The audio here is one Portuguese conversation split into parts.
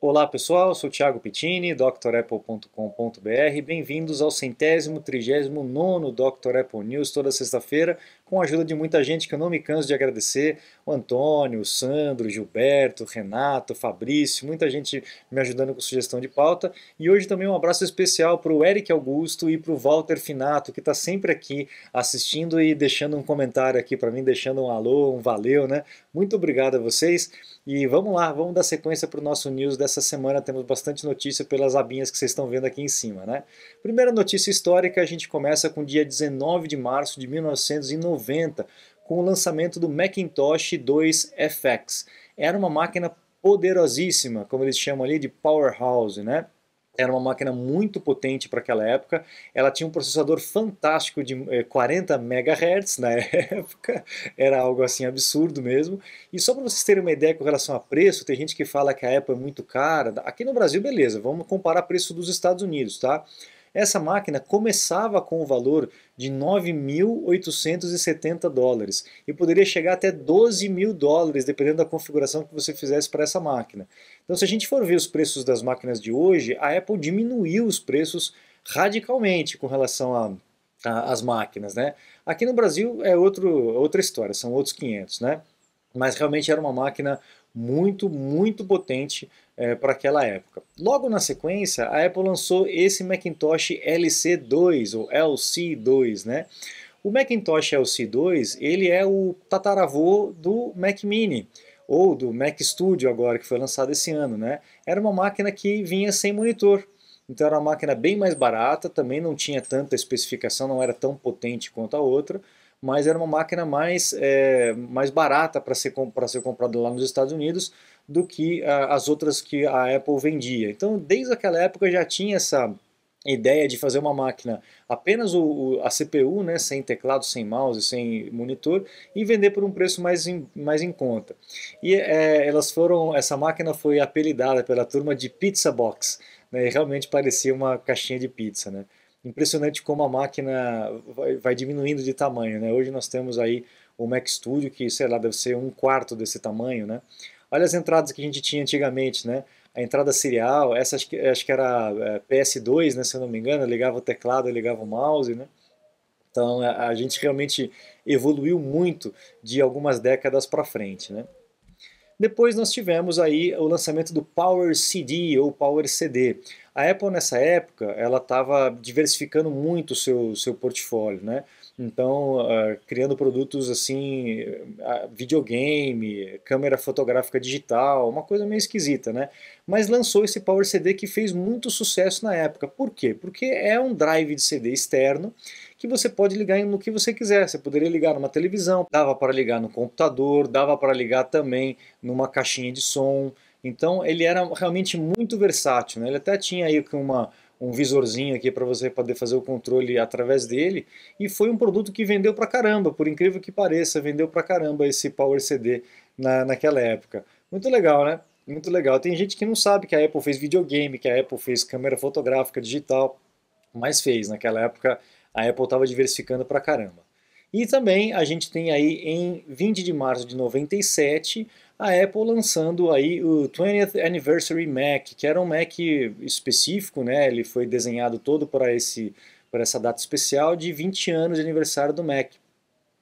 Olá pessoal, sou Thiago Pittini, drapple.com.br. Bem-vindos ao 139º Dr. Apple News, toda sexta-feira, com a ajuda de muita gente que eu não me canso de agradecer, o Antônio, o Sandro, o Gilberto, o Renato, o Fabrício, muita gente me ajudando com sugestão de pauta. E hoje também um abraço especial para o Eric Augusto e para o Walter Finato, que está sempre aqui assistindo e deixando um comentário aqui para mim, deixando um alô, um valeu, né? Muito obrigado a vocês. E vamos lá, vamos dar sequência para o nosso news dessa semana. Temos bastante notícia pelas abinhas que vocês estão vendo aqui em cima, né? Primeira notícia histórica, a gente começa com o dia 19 de março de 1990, com o lançamento do Macintosh 2 FX. Era uma máquina poderosíssima, como eles chamam ali de powerhouse, né? Era uma máquina muito potente para aquela época. Ela tinha um processador fantástico de 40 MHz na época. Era algo assim absurdo mesmo. E só para vocês terem uma ideia com relação a preço, tem gente que fala que a Apple é muito cara. Aqui no Brasil, beleza, vamos comparar preço dos Estados Unidos, tá? Essa máquina começava com o valor de 9.870 dólares e poderia chegar até 12 mil dólares, dependendo da configuração que você fizesse para essa máquina. Então, se a gente for ver os preços das máquinas de hoje, a Apple diminuiu os preços radicalmente com relação às máquinas, né? Aqui no Brasil é outra história, são outros 500, né? Mas realmente era uma máquina muito potente para aquela época. Logo na sequência, a Apple lançou esse Macintosh LC2 ou LC2, né? O Macintosh LC2, ele é o tataravô do Mac Mini ou do Mac Studio agora, que foi lançado esse ano, né? Era uma máquina que vinha sem monitor. Então era uma máquina bem mais barata, também não tinha tanta especificação, não era tão potente quanto a outra, mas era uma máquina mais barata para ser comprada lá nos Estados Unidos do que as outras que a Apple vendia. Então, desde aquela época já tinha essa ideia de fazer uma máquina apenas a CPU, né, sem teclado, sem mouse, sem monitor, e vender por um preço mais em conta. E essa máquina foi apelidada pela turma de Pizza Box, né, e realmente parecia uma caixinha de pizza, né? Impressionante como a máquina vai diminuindo de tamanho, né? Hoje nós temos aí o Mac Studio, que, sei lá, deve ser um quarto desse tamanho, né? Olha as entradas que a gente tinha antigamente, né? A entrada serial, essa acho que era PS2, né, se eu não me engano, ligava o teclado, ligava o mouse, né? Então a gente realmente evoluiu muito de algumas décadas para frente, né? Depois nós tivemos aí o lançamento do Power CD ou Power CD. A Apple nessa época ela estava diversificando muito o seu portfólio, né? Então criando produtos assim, videogame, câmera fotográfica digital, uma coisa meio esquisita, né? Mas lançou esse Power CD que fez muito sucesso na época. Por quê? Porque é um drive de CD externo que você pode ligar no que você quiser. Você poderia ligar numa televisão, dava para ligar no computador, dava para ligar também numa caixinha de som. Então ele era realmente muito versátil, né? Ele até tinha aí um visorzinho aqui para você poder fazer o controle através dele, e foi um produto que vendeu pra caramba, por incrível que pareça, vendeu pra caramba esse Power CD naquela época. Muito legal, né? Muito legal. Tem gente que não sabe que a Apple fez videogame, que a Apple fez câmera fotográfica digital, mas fez. Naquela época a Apple estava diversificando pra caramba. E também a gente tem aí em 20 de março de 97 a Apple lançando aí o 20th Anniversary Mac, que era um Mac específico, né? Ele foi desenhado todo para essa data especial de 20 anos de aniversário do Mac.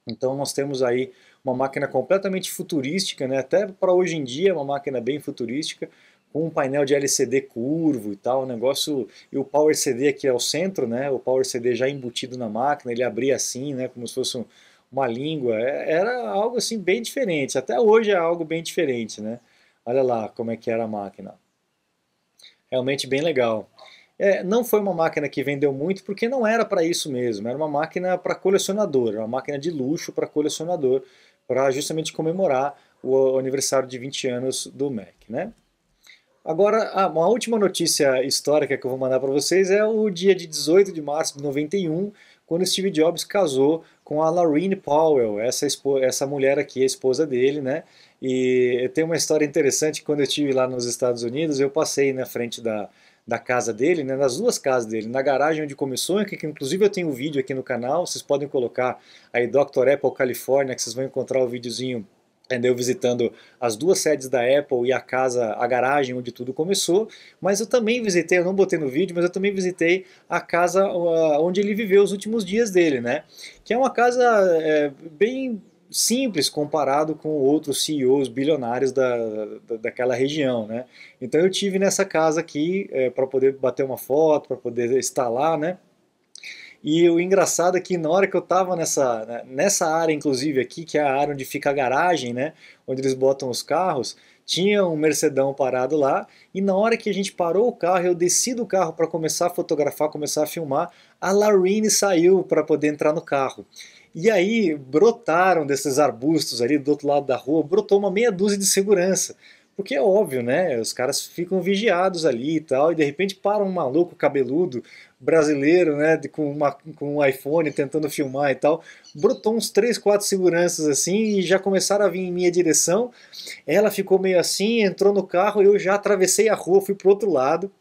Então nós temos aí uma máquina completamente futurística, né? Até para hoje em dia é uma máquina bem futurística, com um painel de LCD curvo e tal, o negócio, e o Power CD aqui ao centro, né? O Power CD já embutido na máquina, ele abria assim, né? Como se fosse uma língua. Era algo assim bem diferente. Até hoje é algo bem diferente, né? Olha lá como é que era a máquina. Realmente bem legal. Não foi uma máquina que vendeu muito porque não era para isso mesmo, era uma máquina para colecionador, uma máquina de luxo para colecionador, para justamente comemorar o aniversário de 20 anos do Mac, né? Agora, uma última notícia histórica que eu vou mandar para vocês é o dia de 18 de março de 91, quando Steve Jobs casou com a Laurene Powell, essa mulher aqui, a esposa dele, né? E tem uma história interessante, quando eu estive lá nos Estados Unidos, eu passei na frente da casa dele, né, nas duas casas dele, na garagem onde começou, que inclusive eu tenho um vídeo aqui no canal, vocês podem colocar aí Dr. Apple California, que vocês vão encontrar o videozinho Ainda eu visitando as duas sedes da Apple e a casa, a garagem onde tudo começou, mas eu também visitei, eu não botei no vídeo, mas eu também visitei a casa onde ele viveu os últimos dias dele, né? Que é uma casa bem simples comparado com outros CEOs bilionários daquela região, né? Então eu tive nessa casa aqui para poder bater uma foto, para poder estar lá, né? E o engraçado é que na hora que eu estava nessa área, inclusive aqui, que é a área onde fica a garagem, né, onde eles botam os carros, tinha um Mercedão parado lá, e na hora que a gente parou o carro, eu desci do carro para começar a fotografar, começar a filmar, a Larine saiu para poder entrar no carro. E aí brotaram desses arbustos ali do outro lado da rua, brotou uma meia dúzia de segurança. Porque é óbvio, né? Os caras ficam vigiados ali e tal, e de repente para um maluco cabeludo brasileiro, né, com um iPhone tentando filmar e tal. Brotou uns 3, 4 seguranças assim e já começaram a vir em minha direção. Ela ficou meio assim, entrou no carro, eu já atravessei a rua, fui pro outro lado,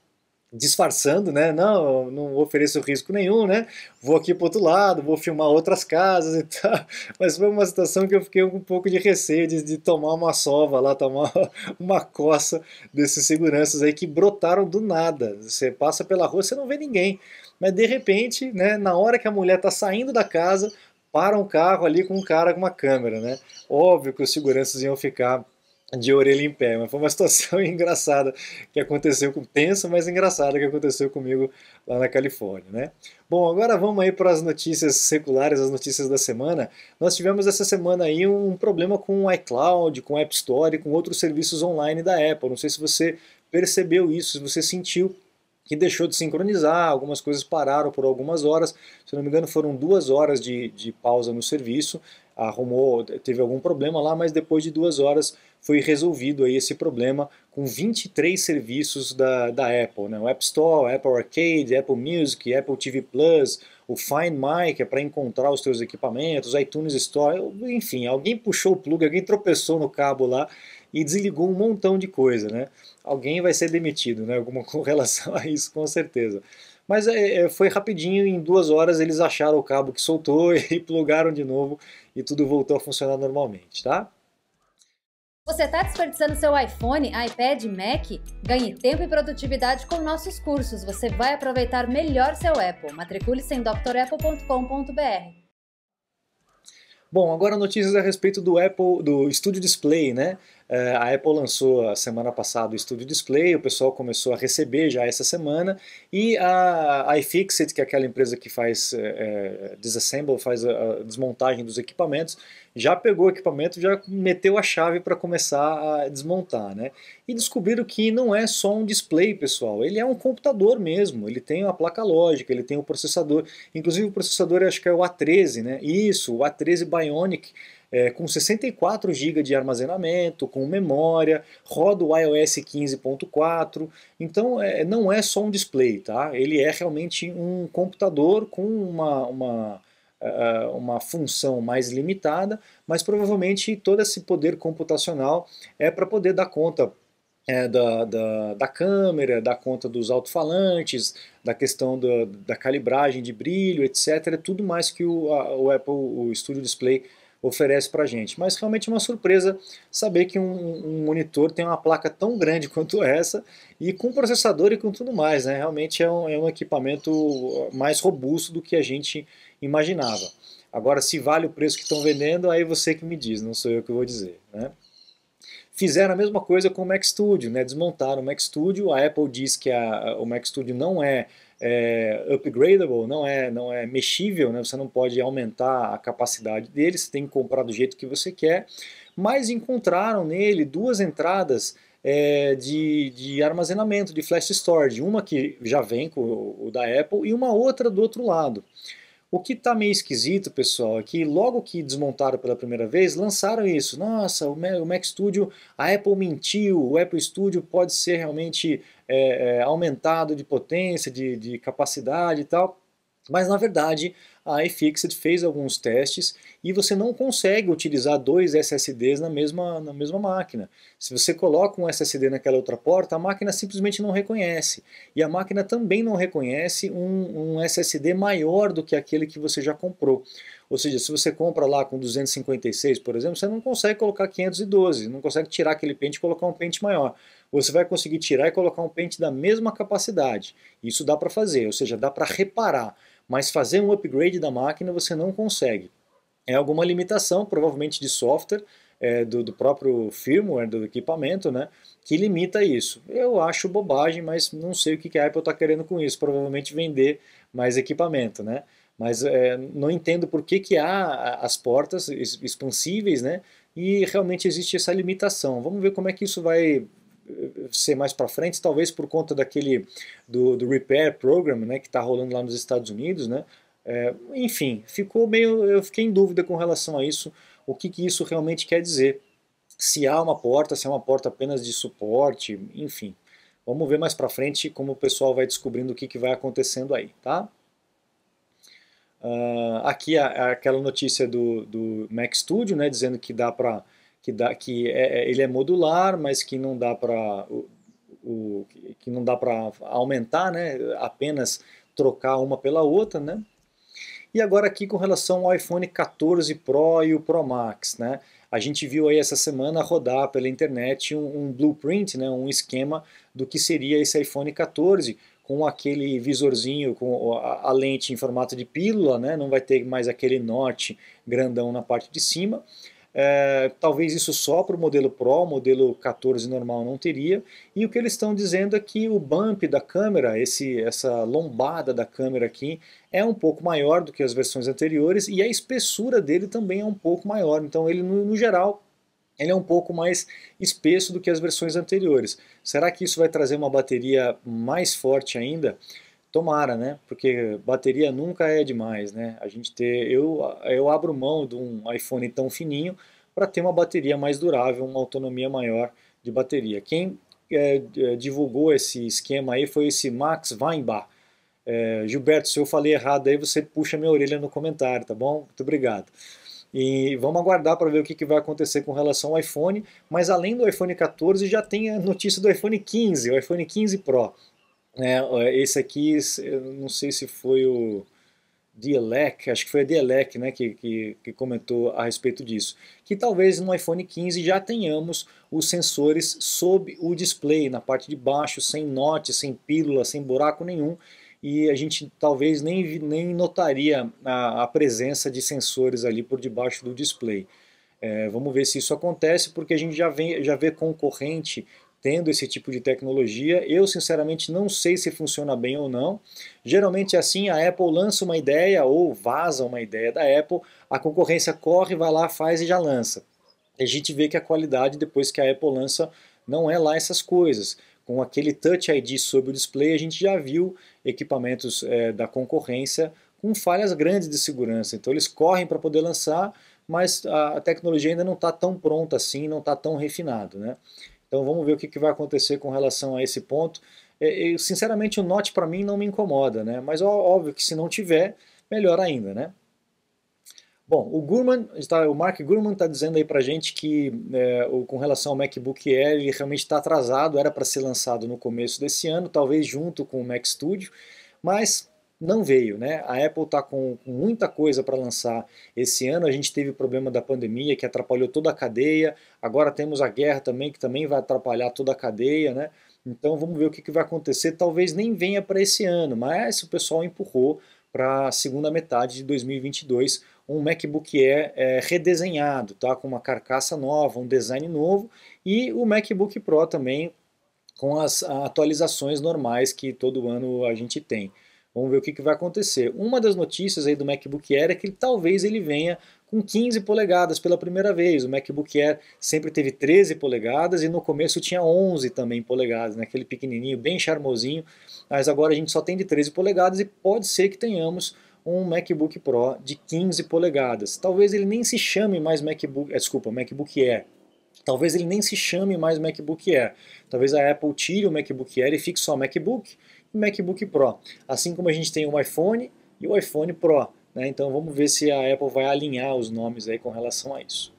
disfarçando, né? Não, não ofereço risco nenhum, né? Vou aqui pro outro lado, vou filmar outras casas e tal. Mas foi uma situação que eu fiquei com um pouco de receio de tomar uma sova lá, tomar uma coça desses seguranças aí que brotaram do nada. Você passa pela rua, você não vê ninguém. Mas de repente, né, na hora que a mulher tá saindo da casa, para um carro ali com um cara com uma câmera, né? Óbvio que os seguranças iam ficar de orelha em pé, mas foi uma situação engraçada que aconteceu, tensa, mas engraçada que aconteceu comigo lá na Califórnia, né? Bom, agora vamos aí para as notícias seculares, as notícias da semana. Nós tivemos essa semana aí um problema com o iCloud, com o App Store e com outros serviços online da Apple. Não sei se você percebeu isso, se você sentiu que deixou de sincronizar, algumas coisas pararam por algumas horas, se não me engano foram 2 horas de pausa no serviço, arrumou, teve algum problema lá, mas depois de 2 horas foi resolvido aí esse problema com 23 serviços da Apple, né? O App Store, Apple Arcade, Apple Music, Apple TV Plus, o Find My, que é para encontrar os seus equipamentos, iTunes Store, enfim, alguém puxou o plug, alguém tropeçou no cabo lá e desligou um montão de coisa, né? Alguém vai ser demitido, né? Alguma com relação a isso, com certeza. Mas foi rapidinho, em 2 horas eles acharam o cabo que soltou e plugaram de novo e tudo voltou a funcionar normalmente, tá? Você está desperdiçando seu iPhone, iPad, Mac? Ganhe tempo e produtividade com nossos cursos. Você vai aproveitar melhor seu Apple. Matricule-se em drapple.com.br. Bom, agora notícias a respeito do Apple, do Studio Display, né? A Apple lançou a semana passada o Studio Display, o pessoal começou a receber já essa semana, e a iFixit, que é aquela empresa que faz disassemble, faz a desmontagem dos equipamentos, já pegou o equipamento, já meteu a chave para começar a desmontar, né? E descobriram que não é só um display, pessoal, ele é um computador mesmo, ele tem uma placa lógica, ele tem um processador, inclusive o processador acho que é o A13, né? Isso, o A13 Bionic, com 64 GB de armazenamento, com memória, roda o iOS 15.4, então não é só um display, tá? Ele é realmente um computador com uma função mais limitada, mas provavelmente todo esse poder computacional é para poder dar conta da câmera, dar conta dos alto-falantes, da questão da calibragem de brilho, etc. Tudo mais que o Apple, o Studio Display oferece para a gente. Mas realmente é uma surpresa saber que um monitor tem uma placa tão grande quanto essa e com processador e com tudo mais, né? Realmente é um equipamento mais robusto do que a gente imaginava. Agora, se vale o preço que estão vendendo, aí você que me diz, não sou eu que vou dizer, né? Fizeram a mesma coisa com o Mac Studio, né? Desmontaram o Mac Studio, a Apple diz que o Mac Studio não é upgradable, não é mexível, né? Você não pode aumentar a capacidade dele, você tem que comprar do jeito que você quer, mas encontraram nele duas entradas de armazenamento, de flash storage, uma que já vem com o da Apple e uma outra do outro lado. O que está meio esquisito, pessoal, é que logo que desmontaram pela primeira vez, lançaram isso. Nossa, o Mac Studio, a Apple mentiu, o Apple Studio pode ser realmente aumentado de potência, de capacidade e tal. Mas na verdade a iFixit fez alguns testes e você não consegue utilizar dois SSDs na mesma máquina. Se você coloca um SSD naquela outra porta, a máquina simplesmente não reconhece. E a máquina também não reconhece um SSD maior do que aquele que você já comprou. Ou seja, se você compra lá com 256, por exemplo, você não consegue colocar 512, não consegue tirar aquele pente e colocar um pente maior. Você vai conseguir tirar e colocar um pente da mesma capacidade. Isso dá para fazer, ou seja, dá para reparar, mas fazer um upgrade da máquina você não consegue. É alguma limitação, provavelmente de software, do próprio firmware do equipamento, né, que limita isso. Eu acho bobagem, mas não sei o que a Apple está querendo com isso. Provavelmente vender mais equipamento, né? Mas não entendo por que há as portas expansíveis, né? E realmente existe essa limitação. Vamos ver como é que isso vai ser mais para frente, talvez por conta do Repair Program, né, que está rolando lá nos Estados Unidos, né? Enfim, eu fiquei em dúvida com relação a isso, o que isso realmente quer dizer. Se há uma porta, se é uma porta apenas de suporte, enfim. Vamos ver mais para frente como o pessoal vai descobrindo o que vai acontecendo aí, tá? Aqui aquela notícia do Mac Studio, né, dizendo que dá para ele é modular, mas que não dá para aumentar, né, apenas trocar uma pela outra, né? E agora aqui com relação ao iPhone 14 Pro e o Pro Max, né? A gente viu aí essa semana rodar pela internet um blueprint, né, um esquema do que seria esse iPhone 14 com aquele visorzinho, com a lente em formato de pílula, né, não vai ter mais aquele notch grandão na parte de cima. Talvez isso só para o modelo Pro, o modelo 14 normal não teria, e o que eles estão dizendo é que o bump da câmera, essa lombada da câmera aqui, é um pouco maior do que as versões anteriores, e a espessura dele também é um pouco maior, então ele no geral ele é um pouco mais espesso do que as versões anteriores. Será que isso vai trazer uma bateria mais forte ainda? Tomara, né? Porque bateria nunca é demais, né? Eu abro mão de um iPhone tão fininho para ter uma bateria mais durável, uma autonomia maior de bateria. Quem divulgou esse esquema aí foi esse Max Weinbach. Gilberto, se eu falei errado aí, você puxa minha orelha no comentário, tá bom? Muito obrigado. E vamos aguardar para ver o que vai acontecer com relação ao iPhone, mas além do iPhone 14 já tem a notícia do iPhone 15, o iPhone 15 Pro. Esse aqui, eu não sei se foi o Dielec, acho que foi a Dielec, né, que comentou a respeito disso, que talvez no iPhone 15 já tenhamos os sensores sob o display, na parte de baixo, sem notch, sem pílula, sem buraco nenhum, e a gente talvez nem notaria a presença de sensores ali por debaixo do display. Vamos ver se isso acontece, porque a gente já vê concorrente tendo esse tipo de tecnologia. Eu sinceramente não sei se funciona bem ou não. Geralmente é assim, a Apple lança uma ideia ou vaza uma ideia da Apple, a concorrência corre, vai lá, faz e já lança. A gente vê que a qualidade depois que a Apple lança não é lá essas coisas. Com aquele Touch ID sobre o display a gente já viu equipamentos da concorrência com falhas grandes de segurança. Então eles correm para poder lançar, mas a tecnologia ainda não está tão pronta assim, não está tão refinado, né? Então vamos ver o que vai acontecer com relação a esse ponto. Sinceramente o Note para mim não me incomoda, né? Mas óbvio que se não tiver, melhor ainda, né? Bom, o Mark Gurman está dizendo aí para gente que com relação ao MacBook Air ele realmente está atrasado, era para ser lançado no começo desse ano, talvez junto com o Mac Studio, mas não veio, né? A Apple está com muita coisa para lançar esse ano. A gente teve o problema da pandemia que atrapalhou toda a cadeia. Agora temos a guerra também, que também vai atrapalhar toda a cadeia, né? Então vamos ver o que vai acontecer. Talvez nem venha para esse ano, mas o pessoal empurrou para a segunda metade de 2022 um MacBook Air redesenhado, tá? Com uma carcaça nova, um design novo, e o MacBook Pro também com as atualizações normais que todo ano a gente tem. Vamos ver o que vai acontecer. Uma das notícias aí do MacBook Air é que talvez ele venha com 15 polegadas pela primeira vez. O MacBook Air sempre teve 13 polegadas e no começo tinha 11 também polegadas, né? Aquele pequenininho, bem charmosinho, mas agora a gente só tem de 13 polegadas e pode ser que tenhamos um MacBook Pro de 15 polegadas. Talvez ele nem se chame mais MacBook Air. Talvez ele nem se chame mais MacBook Air. Talvez a Apple tire o MacBook Air e fique só MacBook e MacBook Pro. Assim como a gente tem o iPhone e o iPhone Pro, né? Então vamos ver se a Apple vai alinhar os nomes aí com relação a isso.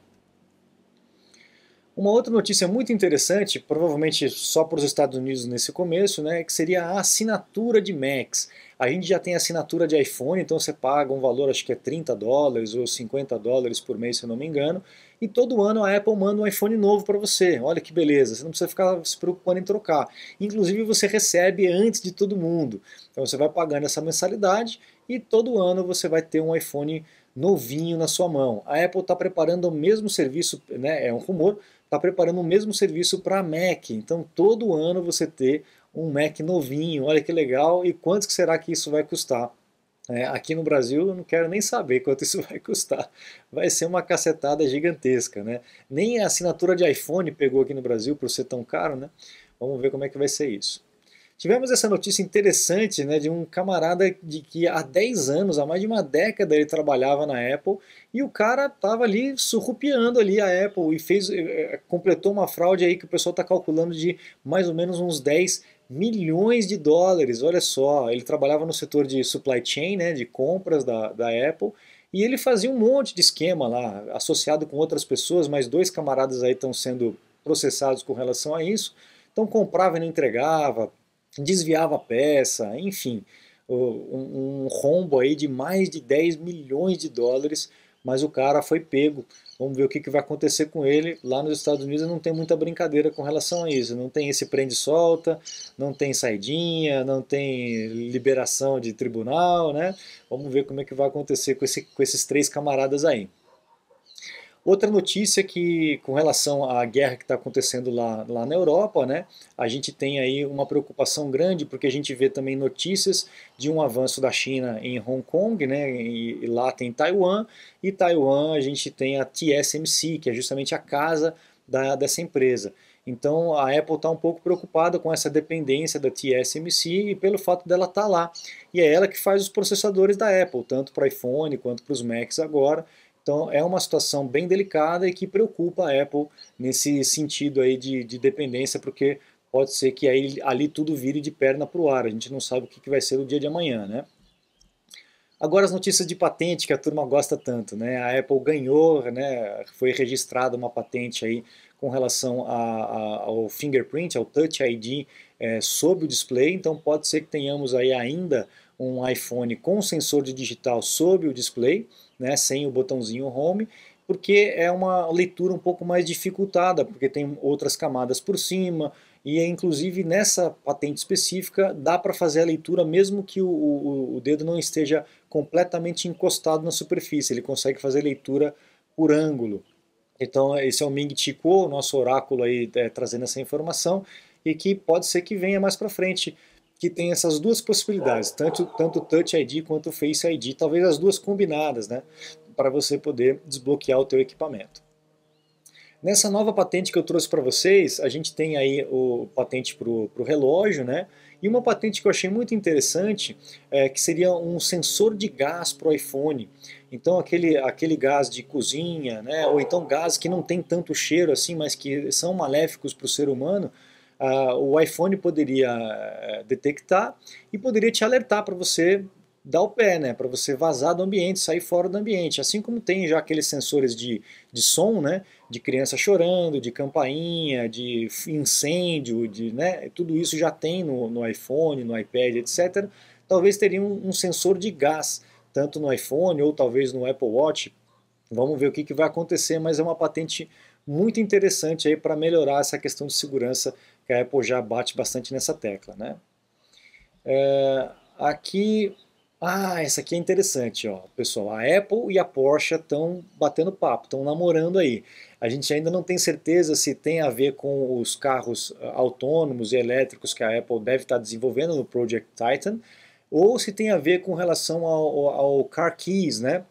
Uma outra notícia muito interessante, provavelmente só para os Estados Unidos nesse começo, né, que seria a assinatura de Macs. A gente já tem assinatura de iPhone, então você paga um valor, acho que é $30 ou $50 por mês, se eu não me engano, e todo ano a Apple manda um iPhone novo para você. Olha que beleza, você não precisa ficar se preocupando em trocar. Inclusive você recebe antes de todo mundo. Então você vai pagando essa mensalidade e todo ano você vai ter um iPhone novinho na sua mão. A Apple está preparando o mesmo serviço, né, é um rumor, está preparando o mesmo serviço para Mac. Então todo ano você ter um Mac novinho, olha que legal, e quanto que será que isso vai custar? Aqui no Brasil eu não quero nem saber quanto isso vai custar. Vai ser uma cacetada gigantesca, né? Nem a assinatura de iPhone pegou aqui no Brasil por ser tão caro, né? Vamos ver como é que vai ser isso. Tivemos essa notícia interessante, né, de um camarada de que há 10 anos, há mais de uma década, ele trabalhava na Apple e o cara estava ali surrupiando ali a Apple e completou uma fraude aí que o pessoal está calculando de mais ou menos uns 10 milhões de dólares. Olha só, ele trabalhava no setor de supply chain, né, de compras da Apple, e ele fazia um monte de esquema lá, associado com outras pessoas, mas dois camaradas aí estão sendo processados com relação a isso. Então comprava e não entregava, desviava a peça, enfim, um rombo aí de mais de 10 milhões de dólares, mas o cara foi pego. Vamos ver o que vai acontecer com ele. Lá nos Estados Unidos não tem muita brincadeira com relação a isso. Não tem esse prende e solta, não tem saidinha, não tem liberação de tribunal, né? Vamos ver como é que vai acontecer com esses três camaradas aí. Outra notícia que, com relação à guerra que está acontecendo lá na Europa, né, a gente tem aí uma preocupação grande, porque a gente vê também notícias de um avanço da China em Hong Kong, né, e lá tem Taiwan, e Taiwan a gente tem a TSMC, que é justamente a casa dessa empresa. Então a Apple está um pouco preocupada com essa dependência da TSMC e pelo fato dela estar lá. E é ela que faz os processadores da Apple, tanto para iPhone quanto para os Macs agora. Então é uma situação bem delicada e que preocupa a Apple nesse sentido aí de dependência, porque pode ser que aí, ali tudo vire de perna para o ar, a gente não sabe o que vai ser o dia de amanhã, né? Agora as notícias de patente que a turma gosta tanto, né? A Apple ganhou, né? Foi registrada uma patente aí com relação ao fingerprint, ao Touch ID sob o display, então pode ser que tenhamos aí ainda um iPhone com sensor de digital sob o display, né? Sem o botãozinho Home, porque é uma leitura um pouco mais dificultada, porque tem outras camadas por cima, e inclusive nessa patente específica dá para fazer a leitura mesmo que o dedo não esteja completamente encostado na superfície, ele consegue fazer leitura por ângulo. Então esse é o Ming Chi Kuo, nosso oráculo aí trazendo essa informação, e que pode ser que venha mais para frente, que tem essas duas possibilidades, tanto o Touch ID quanto o Face ID, talvez as duas combinadas, né, para você poder desbloquear o teu equipamento. Nessa nova patente que eu trouxe para vocês, a gente tem aí o patente para o relógio, né? E uma patente que eu achei muito interessante, que seria um sensor de gás para o iPhone. Então aquele gás de cozinha, né? Ou então gás que não tem tanto cheiro assim, mas que são maléficos para o ser humano, o iPhone poderia detectar e poderia te alertar para você dar o pé, né, para você vazar do ambiente, sair fora do ambiente. Assim como tem já aqueles sensores de som, né, de criança chorando, de campainha, de incêndio, né, tudo isso já tem no iPhone, no iPad, etc. Talvez teria um sensor de gás, tanto no iPhone ou talvez no Apple Watch. Vamos ver o que vai acontecer, mas é uma patente muito interessante aí para melhorar essa questão de segurança, que a Apple já bate bastante nessa tecla, né? Aqui, essa aqui é interessante, ó, pessoal. A Apple e a Porsche estão batendo papo, estão namorando aí. A gente ainda não tem certeza se tem a ver com os carros autônomos e elétricos que a Apple deve estar desenvolvendo no Project Titan, ou se tem a ver com relação ao Car Keys, né?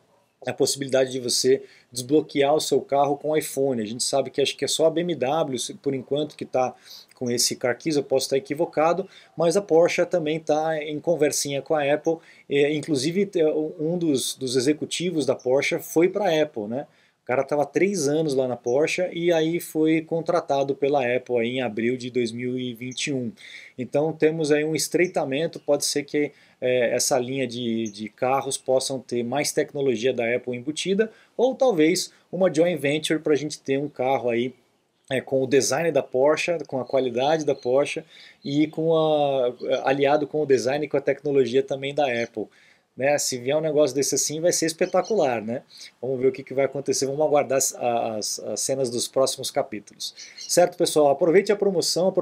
A possibilidade de você desbloquear o seu carro com iPhone. A gente sabe que acho que é só a BMW, por enquanto, que está com esse Car Keys, eu posso estar equivocado, mas a Porsche também está em conversinha com a Apple, inclusive um dos executivos da Porsche foi para a Apple, né? O cara estava 3 anos lá na Porsche e aí foi contratado pela Apple aí em abril de 2021. Então temos aí um estreitamento, pode ser que essa linha de carros possam ter mais tecnologia da Apple embutida, ou talvez uma joint venture para a gente ter um carro aí com o design da Porsche, com a qualidade da Porsche e aliado com o design e com a tecnologia também da Apple. Né? Se vier um negócio desse assim, vai ser espetacular, né? Vamos ver o que vai acontecer, vamos aguardar as cenas dos próximos capítulos. Certo, pessoal? Aproveite a promoção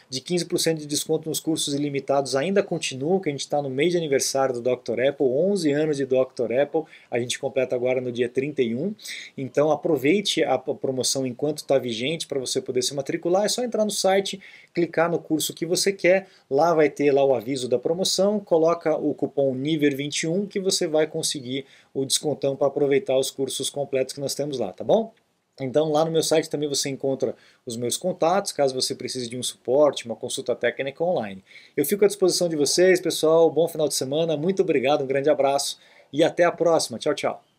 de 15% de desconto nos cursos ilimitados ainda continua, que a gente está no mês de aniversário do Dr. Apple, 11 anos de Dr. Apple, a gente completa agora no dia 31, então aproveite a promoção enquanto está vigente para você poder se matricular, é só entrar no site, clicar no curso que você quer, lá vai ter lá o aviso da promoção, coloca o cupom NIVER21 que você vai conseguir o descontão para aproveitar os cursos completos que nós temos lá, tá bom? Então lá no meu site também você encontra os meus contatos, caso você precise de um suporte, uma consulta técnica online. Eu fico à disposição de vocês, pessoal, bom final de semana, muito obrigado, um grande abraço e até a próxima, tchau, tchau.